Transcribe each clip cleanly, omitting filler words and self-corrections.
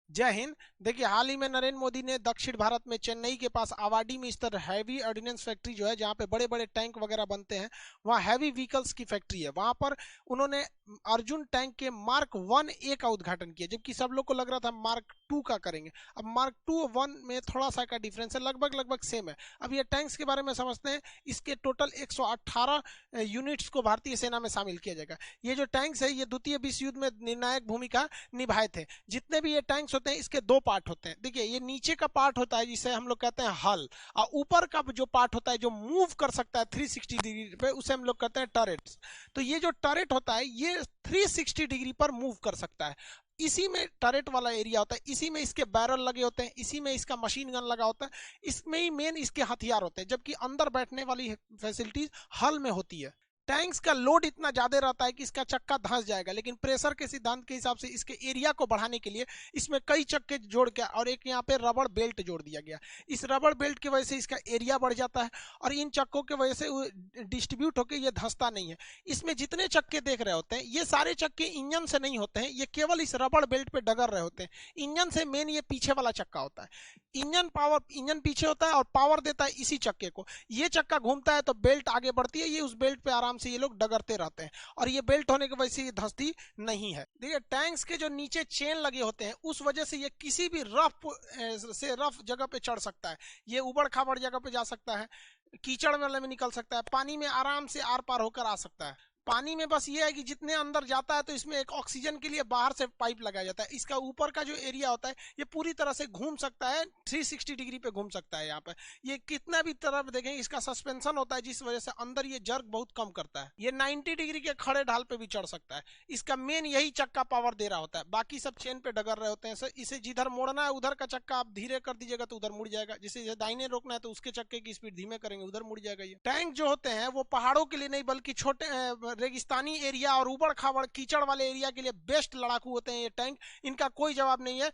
जय हिंद। देखिए, हाल ही में नरेंद्र मोदी ने दक्षिण भारत में चेन्नई के पास आवाडी में इस तरह हैवी ऑर्डिनेंस फैक्ट्री जो है, जहां पे बड़े बड़े टैंक वगैरह बनते हैं, वहां हैवी व्हीकल्स की फैक्ट्री है। वहां पर उन्होंने अर्जुन टैंक के मार्क 1A का उद्घाटन किया, जबकि सब लोग को लग रहा था मार्क 2 का करेंगे। अब मार्क 2 1 में थोड़ा सा का डिफरेंस है, लगभग लगभग सेम है। अब ये टैंक्स के बारे में समझते हैं। इसके टोटल 118 यूनिट्स को भारतीय सेना में शामिल किया जाएगा। ये जो टैंक्स है, ये द्वितीय विश्व युद्ध में निर्णायक भूमिका निभाए थे। जितने भी ये टैंक्स होते हैं, इसके दो पार्ट होते हैं। देखिए, ये नीचे का पार्ट होता है जिसे हम लोग कहते हैं हल, और ऊपर का जो पार्ट होता है जो मूव कर सकता है 360 डिग्री पे, उसे हम लोग कहते हैं टरेट्स। तो ये जो टरेट होता है, ये 360 डिग्री पर मूव कर सकता है। इसी में टरेट वाला एरिया होता है, इसी में इसके बैरल लगे होते हैं, इसी में इसका मशीन गन लगा होता है, इसमें ही मेन इसके हथियार होते हैं, जबकि अंदर बैठने वाली फैसिलिटीज हल में होती है। टैंक्स का लोड इतना ज्यादा रहता है कि इसका चक्का धंस जाएगा, लेकिन प्रेशर के सिद्धांत के हिसाब से इसके एरिया को बढ़ाने के लिए इसमें कई चक्के जोड़ के और एक यहाँ पे रबड़ बेल्ट जोड़ दिया गया। इस रबड़ बेल्ट की वजह से इसका एरिया बढ़ जाता है, और इन चक्कों की वजह से डिस्ट्रीब्यूट होकर ये धंसता नहीं है। इसमें जितने चक्के देख रहे होते हैं, ये सारे चक्के इंजन से नहीं होते हैं, ये केवल इस रबड़ बेल्ट पे डगर रहे होते हैं। इंजन से मेन ये पीछे वाला चक्का होता है। इंजन पीछे होता है और पावर देता है इसी चक्के को। ये चक्का घूमता है तो बेल्ट आगे बढ़ती है, ये उस बेल्ट पे आराम से ये लोग डगरते रहते हैं, और ये बेल्ट होने की वजह से ये धंसती नहीं है। देखिए, टैंक्स के जो नीचे चेन लगे होते हैं, उस वजह से ये किसी भी रफ जगह पे चढ़ सकता है। ये उबड़ खाबड़ जगह पे जा सकता है, कीचड़ वाले में निकल सकता है, पानी में आराम से आर पार होकर आ सकता है। पानी में बस ये है कि जितने अंदर जाता है तो इसमें एक ऑक्सीजन के लिए बाहर से पाइप लगाया जाता है। इसका ऊपर का जो एरिया होता है, ये पूरी तरह से घूम सकता है, 360 डिग्री पे घूम सकता है। यहाँ पे ये कितना भी तरफ देखें, इसका सस्पेंशन होता है, जिस वजह से अंदर ये जर्क बहुत कम करता है। ये 90 डिग्री के खड़े ढाल पे भी चढ़ सकता है। इसका मेन यही चक्का पावर दे रहा होता है, बाकी सब चेन पे डगर रहे होते हैं। इसे जिधर मोड़ना है उधर का चक्का आप धीरे कर दीजिएगा तो उधर मुड़ जाएगा, जिसे दाहिने रोकना है तो उसके चक्के की स्पीड धीमे करेंगे, उधर मुड़ जाएगा। ये टैंक जो होते हैं वो पहाड़ों के लिए नहीं, बल्कि छोटे रेगिस्तानी एरिया और उबड़ खाबड़ कीचड़ वाले एरिया के लिए बेस्ट लड़ाकू होते हैं ये टैंक। इनका कोई जवाब नहीं है।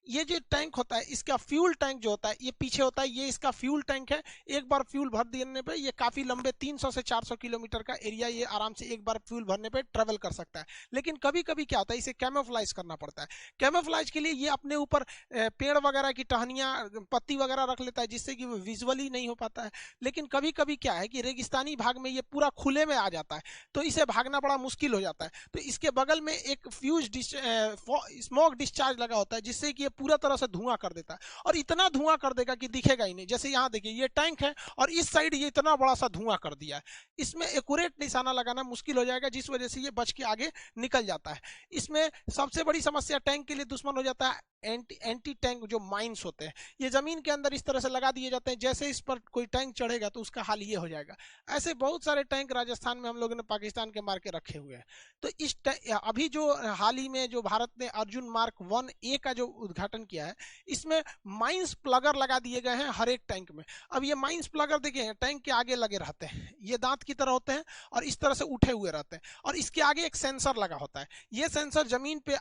ये जो टैंक होता है, इसका फ्यूल टैंक जो होता है, ये पीछे होता है, ये इसका फ्यूल टैंक है। एक बार फ्यूल भर देने पे ये काफी लंबे 300 से 400 किलोमीटर का एरिया ये आराम से एक बार फ्यूल भरने पे ट्रेवल कर सकता है। लेकिन कभी कभी क्या होता है, इसे कैमोफ्लाइज करना पड़ता है। कैमोफ्लाइज के लिए ये अपने ऊपर पेड़ वगैरह की टहनियां, पत्ती वगैरह रख लेता है, जिससे कि वो विजुअली नहीं हो पाता है। लेकिन कभी कभी क्या है कि रेगिस्तानी भाग में ये पूरा खुले में आ जाता है, तो इसे भागना बड़ा मुश्किल हो जाता है। तो इसके बगल में एक फ्यूज स्मोक डिस्चार्ज लगा होता है, जिससे कि ये पूरा तरह से धुआं कर देता है, और इतना धुआं कर देगा कि दिखेगा ही नहीं। जैसे यहाँ देखिए, ये टैंक है और इस साइड ये इतना बड़ा सा धुआं कर दिया है। इसमें एक्यूरेट निशाना लगाना मुश्किल हो जाएगा, जिस वजह से ये बच के आगे निकल जाता है। इसमें सबसे बड़ी समस्या टैंक के लिए दुश्मन हो जाता है एंटी टैंक जो माइंस होते हैं। ये जमीन के अंदर इस तरह से लगा दिए जाते हैं, जैसे इस पर कोई टैंक चढ़ेगा तो उसका हाल ये हो जाएगा। ऐसे बहुत सारे टैंक राजस्थान में हम लोगों ने पाकिस्तान के मार के रखे हुए हैं। तो अभी जो हाल ही में जो भारत ने अर्जुन मार्क 1A का जो उद्घाटन किया है, इसमें माइंस प्लगर लगा दिए गए हैं हर एक टैंक में। अब ये माइंस प्लगर देखिए, टैंक के आगे लगे रहते हैं, ये दांत की तरह होते हैं और इस तरह से उठे हुए रहते हैं, और इसके आगे एक सेंसर लगा होता है। ये सेंसर जमीन पे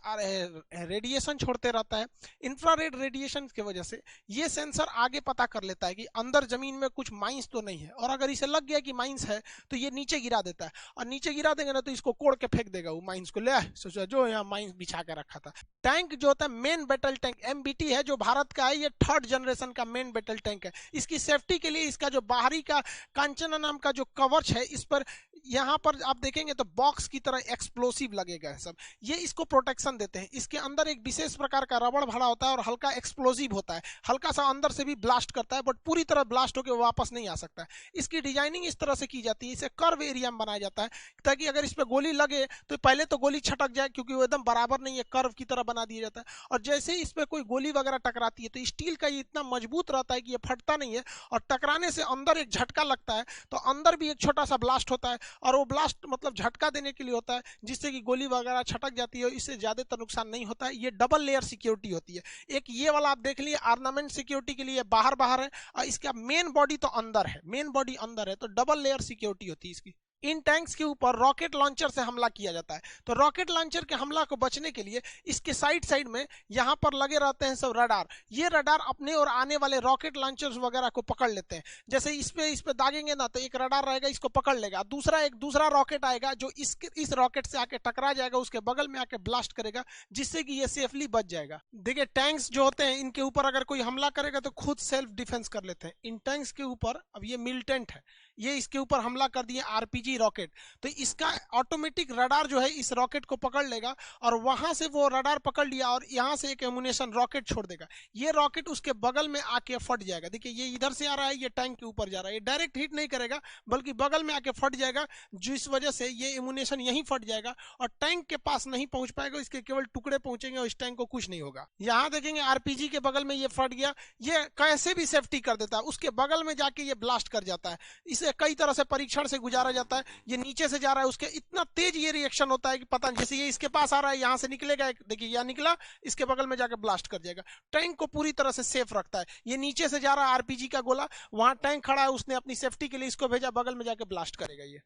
रेडिएशन छोड़ते रहता है। इंफ्रारेड रेडिएशन की वजह से ये सेंसर आगे पता कर लेता है कि अंदर जमीन में कुछ माइंस तो नहीं है, और अगर इसे लग गया कि माइंस है तो ये नीचे गिरा देता है, और नीचे गिरा देंगे ना तो इसको कोड़ के फेंक देगा वो माइंस को, ले सोचा जो यहाँ माइंस बिछा के रखा था। टैंक जो होता है मेन बैटल टैंक MBT है, जो भारत का है, ये 3rd जनरेशन का मेन बैटल टैंक है। इसकी सेफ्टी के लिए इसका जो बाहरी का कांचना नाम का जो कवच है, इस पर यहाँ पर आप देखेंगे तो बॉक्स की तरह एक्सप्लोसिव लगेगा सब, ये इसको प्रोटेक्शन देते हैं। इसके अंदर एक विशेष प्रकार का रबड़ भरा होता है और हल्का एक्सप्लोसिव होता है, हल्का सा अंदर से भी ब्लास्ट करता है, बट पूरी तरह ब्लास्ट होकर वापस नहीं आ सकता है। इसकी डिजाइनिंग इस तरह से की जाती है, इसे कर्व एरिया में बनाया जाता है, ताकि अगर इस पर गोली लगे तो पहले तो गोली छटक जाए, क्योंकि वो एकदम बराबर नहीं है, कर्व की तरह बना दिया जाता है। और जैसे ही इस पर कोई गोली वगैरह टकराती है तो स्टील का ये इतना मजबूत रहता है कि ये फटता नहीं है, और टकराने से अंदर एक झटका लगता है तो अंदर भी एक छोटा सा ब्लास्ट होता है, और वो ब्लास्ट मतलब झटका देने के लिए होता है, जिससे कि गोली वगैरह छटक जाती है, इससे ज्यादातर नुकसान नहीं होता है। ये डबल लेयर सिक्योरिटी होती है। एक ये वाला आप देख लिए ऑर्नामेंट सिक्योरिटी के लिए बाहर बाहर है, और इसका मेन बॉडी तो अंदर है, मेन बॉडी अंदर है, तो डबल लेयर सिक्योरिटी होती है इसकी। इन टैंक्स के ऊपर रॉकेट लॉन्चर से हमला किया जाता है। तो रॉकेट लॉन्चर के हमला को बचने के लिए इसके साइड साइड में यहाँ पर लगे रहते हैं सब रडार। ये रडार अपने और आने वाले रॉकेट लॉन्चर्स वगैरह को पकड़ लेते हैं। जैसे इस पे दागेंगे ना तो एक रडार रहेगा, इसको पकड़ लेगा, दूसरा रॉकेट आएगा जो इस रॉकेट से आके टकरा जाएगा, उसके बगल में आके ब्लास्ट करेगा, जिससे कि ये सेफली बच जाएगा। देखिए टैंक्स जो होते हैं इनके ऊपर अगर कोई हमला करेगा तो खुद सेल्फ डिफेंस कर लेते हैं। इन टैंक्स के ऊपर अब ये मिलिटेंट है, ये इसके ऊपर हमला कर दिए आरपीजी रॉकेट, तो इसका ऑटोमेटिक रडार जो है इस रॉकेट को पकड़ लेगा और वहां से वो रडार पकड़ लिया और यहां से एक एमुनेशन रॉकेट छोड़ देगा। ये रॉकेट उसके बगल में आके फट जाएगा। देखिए ये इधर से आ रहा है, ये टैंक के ऊपर जा रहा है, ये डायरेक्ट हिट नहीं करेगा बल्कि बगल में आके फट जाएगा, जिस वजह से ये एमुनेशन यहीं फट जाएगा और टैंक के पास नहीं पहुंच पाएगा, इसके केवल टुकड़े पहुंचेंगे और इस टैंक को कुछ नहीं होगा। यहां देखेंगे आरपीजी के बगल में ये फट गया, ये कैसे भी सेफ्टी कर देता है, उसके बगल में जाके ये ब्लास्ट कर जाता है। इसे कई तरह से परीक्षण से गुजारा जाता है। ये नीचे से जा रहा है, उसके इतना तेज ये रिएक्शन होता है कि पता नहीं, जैसे ये इसके पास आ रहा है यहां से निकलेगा, देखिए यहां निकला, इसके बगल में जाकर ब्लास्ट कर जाएगा। टैंक को पूरी तरह से सेफ रखता है। ये नीचे से जा रहा है आरपीजी का गोला, वहां टैंक खड़ा है, उसने अपनी सेफ्टी के लिए इसको भेजा, बगल में जाकर ब्लास्ट करेगा। ये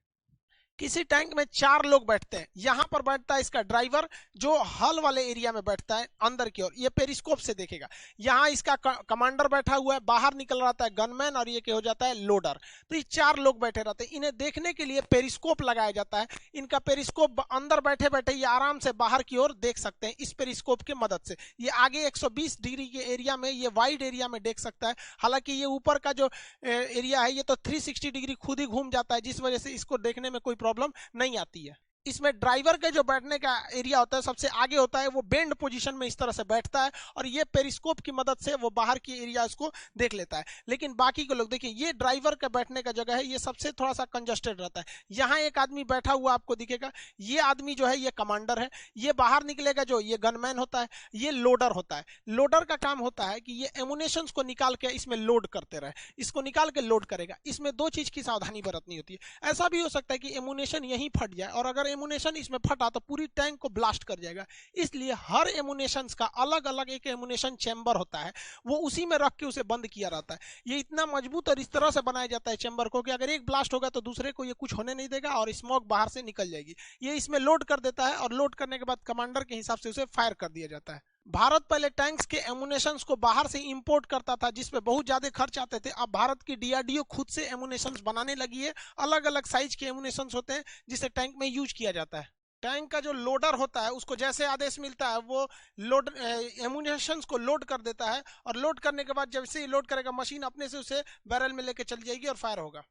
किसी टैंक में 4 लोग बैठते हैं। यहां पर बैठता है इसका ड्राइवर जो हल वाले एरिया में बैठता है अंदर की ओर, ये पेरिस्कोप से देखेगा। यहां इसका कमांडर बैठा हुआ है, बाहर निकल रहा है गनमैन और ये क्या हो जाता है लोडर। तो ये 4 लोग बैठे रहते हैं। इन्हें देखने के लिए पेरिस्कोप लगाया जाता है। इनका पेरिस्कोप अंदर बैठे बैठे ये आराम से बाहर की ओर देख सकते हैं इस पेरिस्कोप की मदद से। ये आगे 120 डिग्री के एरिया में, ये वाइड एरिया में देख सकता है। हालांकि ये ऊपर का जो एरिया है ये तो 360 डिग्री खुद ही घूम जाता है, जिस वजह से इसको देखने में कोई प्रॉब्लम नहीं आती है। इसमें ड्राइवर का जो बैठने का एरिया होता है सबसे आगे होता है, वो बेंड पोजीशन में इस तरह से बैठता है और ये पेरिस्कोप की मदद से वो बाहर की एरिया इसको देख लेता है। लेकिन बाकी के लोग देखिए, ये ड्राइवर का बैठने का जगह है, ये सबसे थोड़ा सा कंजस्टेड रहता है। यहाँ एक आदमी बैठा हुआ आपको दिखेगा, ये आदमी जो है ये कमांडर है। ये बाहर निकलेगा जो ये गनमैन होता है, ये लोडर होता है। लोडर का काम होता है कि ये एमुनेशंस को निकाल के इसमें लोड करते रहे, इसको निकाल के लोड करेगा। इसमें 2 चीज की सावधानी बरतनी होती है। ऐसा भी हो सकता है कि एमुनेशन यहीं फट जाए और अगर एमुनेशन इसमें फटा तो पूरी टैंक को ब्लास्ट कर जाएगा। इसलिए हर एमुनेशन का अलग अलग एक एमुनेशन चैम्बर होता है, वो उसी में रख के उसे बंद किया रहता है। ये इतना मजबूत और इस तरह से बनाया जाता है चैम्बर को कि अगर एक ब्लास्ट होगा तो दूसरे को ये कुछ होने नहीं देगा और स्मोक बाहर से निकल जाएगी। ये इसमें लोड कर देता है और लोड करने के बाद कमांडर के हिसाब से उसे फायर कर दिया जाता है। भारत पहले टैंक्स के एमुनेशंस को बाहर से इंपोर्ट करता था, जिसपे बहुत ज्यादा खर्च आते थे। अब भारत की डीआरडीओ खुद से एमुनेशंस बनाने लगी है। अलग अलग साइज के एमुनेशंस होते हैं जिसे टैंक में यूज किया जाता है। टैंक का जो लोडर होता है उसको जैसे आदेश मिलता है वो लोड एमुनेशंस को लोड कर देता है और लोड करने के बाद जैसे ही लोड करेगा मशीन अपने से उसे बैरल में लेके चली जाएगी और फायर होगा।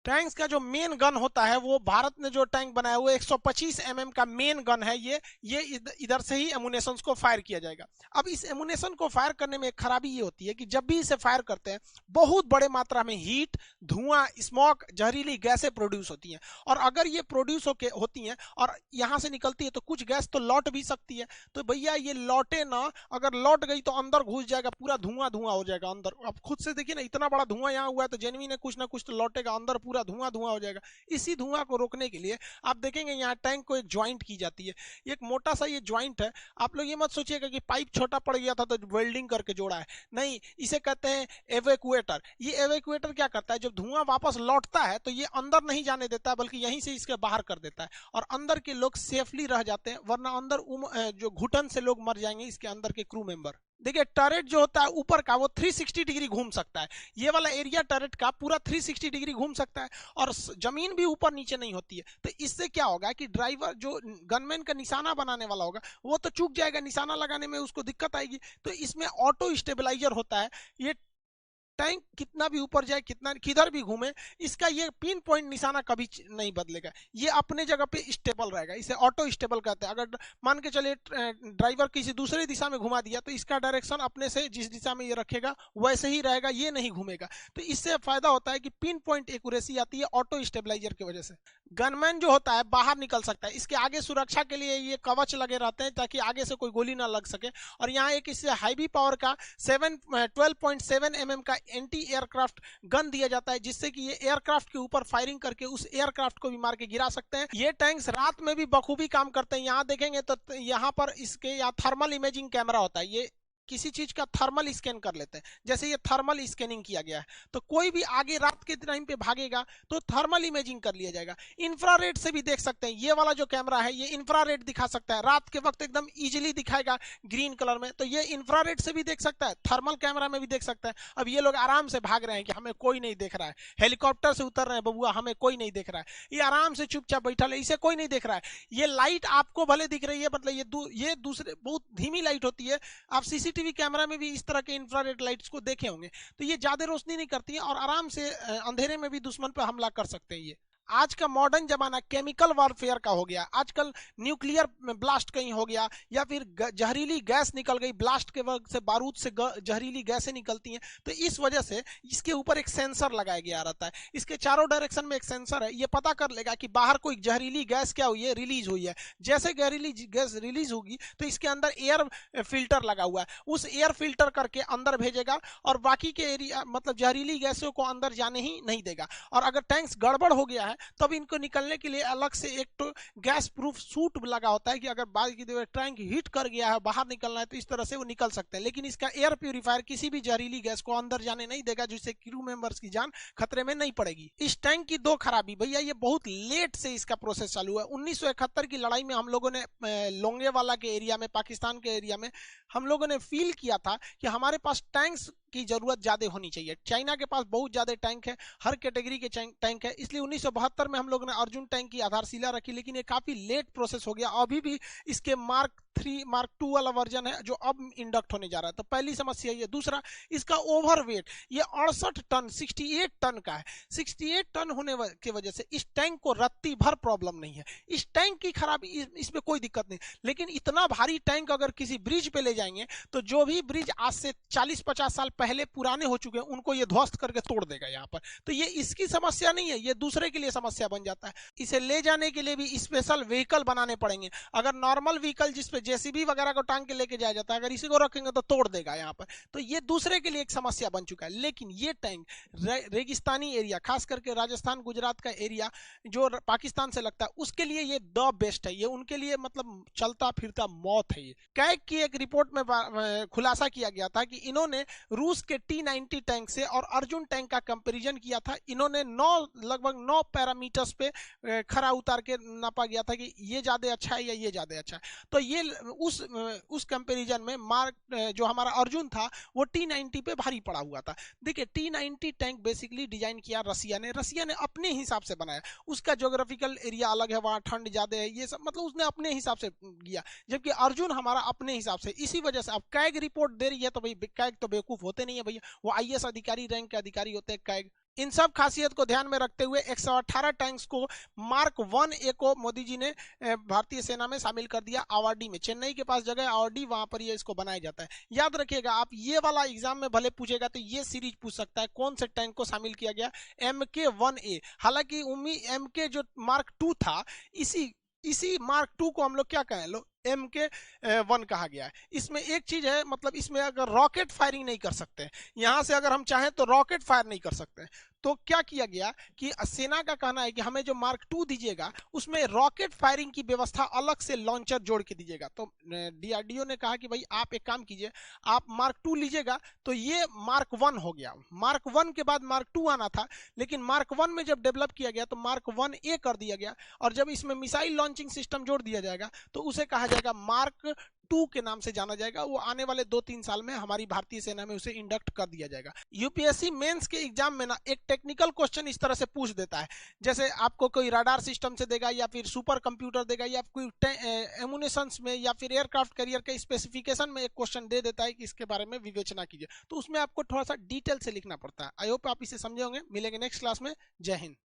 टैंक्स का जो मेन गन होता है, वो भारत ने जो टैंक बनाया हुआ 125 mm का मेन गन है। ये इधर से ही एमुनेशंस को फायर किया जाएगा। अब इस एमुनेशन को फायर करने में एक खराबी ये होती है कि जब भी इसे फायर करते हैं बहुत बड़े मात्रा में हीट, धुआं, स्मोक, जहरीली गैसें प्रोड्यूस होती हैं और अगर ये प्रोड्यूस होती हैं और यहाँ से निकलती है तो कुछ गैस तो लौट भी सकती है। तो भैया ये लौटे ना, अगर लौट गई तो अंदर घुस जाएगा, पूरा धुआं धुआं हो जाएगा अंदर। अब खुद से देखिए ना, इतना बड़ा धुआं यहाँ हुआ है तो जेनविन है, कुछ ना कुछ तो लौटेगा अंदर, पूरा धुआं धुआं हो जाएगा। इसी धुआं को रोकने के लिए आप देखेंगे यहाँ टैंक को एक ज्वाइंट की जाती है। एक मोटा सा ये ज्वाइंट है। आप लोग ये मत सोचिएगा कि पाइप छोटा पड़ गया था तो वेल्डिंग करके जोड़ा है, नहीं, इसे कहते हैं एवेक्यूएटर। ये एवेक्यूएटर क्या करता है, जब धुआं वापस लौटता है तो ये अंदर नहीं जाने देता बल्कि यहीं से इसके बाहर कर देता है और अंदर के लोग सेफली रह जाते हैं, वरना अंदर जो घुटन से लोग मर जाएंगे, इसके अंदर के क्रू मेंबर। देखिए टर्रेट जो होता है ऊपर का वो 360 डिग्री घूम सकता है। ये वाला एरिया टर्रेट का पूरा 360 डिग्री घूम सकता है और जमीन भी ऊपर नीचे नहीं होती है। तो इससे क्या होगा कि ड्राइवर जो गनमैन का निशाना बनाने वाला होगा वो तो चूक जाएगा, निशाना लगाने में उसको दिक्कत आएगी। तो इसमें ऑटो स्टेबलाइजर होता है। ये टैंक कितना भी ऊपर जाए, कितना किधर भी घूमे, इसका ये पिन पॉइंट निशाना कभी नहीं बदलेगा, ये अपने जगह पे स्टेबल रहेगा। इसे ऑटो स्टेबल कहते हैं। अगर मान के चलिए ड्राइवर किसी दूसरी दिशा में घुमा दिया तो इसका डायरेक्शन अपने से जिस दिशा में ये रखेगा वैसे ही रहेगा, ये नहीं घूमेगा। तो इससे फायदा होता है कि पिन पॉइंट एक्यूरेसी आती है ऑटो स्टेबलाइजर की वजह से। गनमैन जो होता है बाहर निकल सकता है, इसके आगे सुरक्षा के लिए ये कवच लगे रहते हैं ताकि आगे से कोई गोली ना लग सके। और यहाँ एक इससे हाईवी पावर का 12.7 mm का एंटी एयरक्राफ्ट गन दिया जाता है, जिससे कि ये एयरक्राफ्ट के ऊपर फायरिंग करके उस एयरक्राफ्ट को भी मार के गिरा सकते हैं। ये टैंक्स रात में भी बखूबी काम करते हैं। यहाँ देखेंगे तो यहाँ पर इसके यहाँ थर्मल इमेजिंग कैमरा होता है। ये किसी चीज का थर्मल स्कैन कर लेते हैं, जैसे ये थर्मल स्कैनिंग किया गया है, तो कोई भी आगे रात के टाइम पे भागेगा तो थर्मल इमेजिंग कर लिया जाएगा। इंफ्रारेड से भी देख सकते हैं, ये वाला जो कैमरा है ये इंफ्रारेड दिखा सकता है, रात के वक्त एकदम इजीली दिखाएगा ग्रीन कलर में, तो ये इंफ्रारेड से भी देख सकता है, थर्मल कैमरा में भी देख सकता है। अब ये लोग आराम से भाग रहे हैं कि हमें कोई नहीं देख रहा है, हेलीकॉप्टर से उतर रहे हैं बबुआ, हमें कोई नहीं देख रहा है, ये आराम से चुपचाप बैठा है, इसे कोई नहीं देख रहा है। ये लाइट आपको भले दिख रही है, मतलब ये दूसरे बहुत धीमी लाइट होती है, आप सीसीटीवी कैमरा में भी इस तरह के इंफ्रारेड लाइट्स को देखे होंगे, तो ये ज्यादा रोशनी नहीं करती है और आराम से अंधेरे में भी दुश्मन पर हमला कर सकते हैं। ये आज का मॉडर्न जमाना केमिकल वॉरफेयर का हो गया, आजकल न्यूक्लियर ब्लास्ट कहीं हो गया या फिर जहरीली गैस निकल गई, ब्लास्ट के वक्त से बारूद से जहरीली गैसें निकलती हैं, तो इस वजह से इसके ऊपर एक सेंसर लगाया गया रहता है, इसके चारों डायरेक्शन में एक सेंसर है, ये पता कर लेगा कि बाहर कोई जहरीली गैस क्या हुई है, रिलीज हुई है। जैसे जहरीली गैस रिलीज होगी तो इसके अंदर एयर फिल्टर लगा हुआ है, उस एयर फिल्टर करके अंदर भेजेगा और बाकी के एरिया मतलब जहरीली गैसों को अंदर जाने ही नहीं देगा। और अगर टैंक्स गड़बड़ हो गया है तब इनको निकलने के लिए अलग से एक तो गैस प्रूफ सूट लगा होता है कि अगर बाद की टैंक हिट कर गया है, बाहर निकलना है, तो इस तरह से वो निकल सकते हैं। लेकिन इसका एयर प्यूरिफायर किसी भी जहरीली गैस को अंदर जाने नहीं देगा, जिससे क्रू मेंबर्स की जान खतरे में नहीं पड़ेगी। इस टैंक की दो खराबी, भैया ये बहुत लेट से इसका प्रोसेस चालू हुआ। 1971 की लड़ाई में हम लोगों ने लोंगेवाला के एरिया में, पाकिस्तान के एरिया में हम लोगों ने फील किया था कि हमारे पास टैंक्स की जरूरत ज्यादा होनी चाहिए। चाइना के पास बहुत ज्यादा टैंक है, हर कैटेगरी के टैंक है, इसलिए 1972 में हम लोगों ने अर्जुन टैंक की आधारशिला रखी, लेकिन ये काफी लेट प्रोसेस हो गया। अभी भी इसके मार्क 3 मार्क 2 वाला वर्जन है जो अब इंडक्ट होने जा रहा है, तो पहली समस्या ये। दूसरा, इसका ओवरवेट, ये 68 टन 68 टन का है। 68 टन होने की वजह से इस टैंक को रत्ती भर प्रॉब्लम नहीं है। इस टैंक की खराबी, इसमें कोई दिक्कत नहीं, लेकिन इतना भारी टैंक अगर किसी ब्रिज पे ले जाएंगे तो जो भी ब्रिज आज से 40-50 साल पहले पुराने हो चुके हैं उनको ये ध्वस्त करके तोड़ देगा यहाँ पर। तो ये इसकी समस्या नहीं है, ये दूसरे के लिए समस्या बन जाता है। इसे ले जाने के लिए भी स्पेशल व्हीकल बनाने पड़ेंगे। अगर नॉर्मल व्हीकल जिसपे जेसीबी वगैरह को टांग के लेके जाया जाता है, अगर इसी को रखेंगे तो तोड़ देगा यहाँ पर, तो ये दूसरे के लिए एक समस्या बन चुका है। लेकिन ये टैंक रेगिस्तानी एरिया, खास करके राजस्थान गुजरात का एरिया जो पाकिस्तान से लगता है, उसके लिए ये द बेस्ट है। ये उनके लिए मतलब चलता फिरता मौत है। ये कैग की एक रिपोर्ट में खुलासा किया गया था कि इन्होंने रूस के T-90 टैंक से और अर्जुन टैंक का कंपैरिजन किया था। इन्होंने लगभग 9 पैरामीटर्स पे खरा उतार के नापा गया था कि ये ज्यादा अच्छा है या ये ज्यादा अच्छा है। तो ये उस कंपैरिजन में जो हमारा अर्जुन था वो T-90 पे भारी पड़ा हुआ था। देखिए, T-90 टैंक बेसिकली डिजाइन किया रसिया ने अपने हिसाब से बनाया। उसका ज्योग्राफिकल एरिया अलग है, वहां ठंड ज्यादा है, ये सब मतलब उसने अपने हिसाब से किया, जबकि अर्जुन हमारा अपने हिसाब से। इसी वजह से अब कैग रिपोर्ट दे रही है तो भाई कैग तो बेवकूफ होते नहीं है भैया, वो आईएएस अधिकारी रैंक के अधिकारी होते हैं कैग। इन सब खासियत को ध्यान में रखते हुए 118 टैंक्स को मार्क 1A को मोदी जी ने भारतीय सेना में शामिल कर दिया। आवाडी में, चेन्नई के पास जगह आवाडी, वहां पर ये इसको बनाया जाता है। याद रखिएगा, आप ये वाला एग्जाम में भले पूछेगा तो ये सीरीज पूछ सकता है, कौन से टैंक को शामिल किया गया, MK1A। हालांकि MK जो मार्क 2 था, इसी मार्क 2 को हम लोग क्या कहें, लो MK1 कहा गया है। इसमें एक चीज है, मतलब इसमें अगर रॉकेट फायरिंग नहीं कर सकते, यहां से अगर हम चाहें तो रॉकेट फायर नहीं कर सकते, तो क्या किया गया कि सेना का कहना है कि हमें जो मार्क 2 दीजिएगा उसमें रॉकेट फायरिंग की व्यवस्था अलग से लॉन्चर जोड़ के दीजिएगा। तो DRDO ने कहा कि भाई आप एक काम कीजिए, आप मार्क 2 लीजिएगा, तो ये मार्क 1 हो गया। मार्क 1 के बाद मार्क 2 आना था, लेकिन मार्क 1 में जब डेवलप किया गया तो मार्क 1A कर दिया गया, और जब इसमें मिसाइल लॉन्चिंग सिस्टम जोड़ दिया जाएगा तो उसे कहा जाएगा मार्क 2 के नाम से जाना जाएगा। वो आने वाले 2-3 साल में हमारी भारतीय सेना में उसे इंडक्ट कर दिया जाएगा। यूपीएससी मेंस के एग्जाम में ना एक टेक्निकल क्वेश्चन इस तरह से पूछ देता है, जैसे आपको कोई रडार सिस्टम से देगा या फिर सुपर कंप्यूटर देगा या कोई एमुनेशंस में या फिर एयरक्राफ्ट कैरियर के स्पेसिफिकेशन में एक क्वेश्चन दे देता है कि इसके बारे में विवेचना कीजिए, तो उसमें आपको थोड़ा सा डिटेल से लिखना पड़ता है। आई होप आप इसे समझे होंगे। मिलेंगे नेक्स्ट क्लास में। जय हिंद।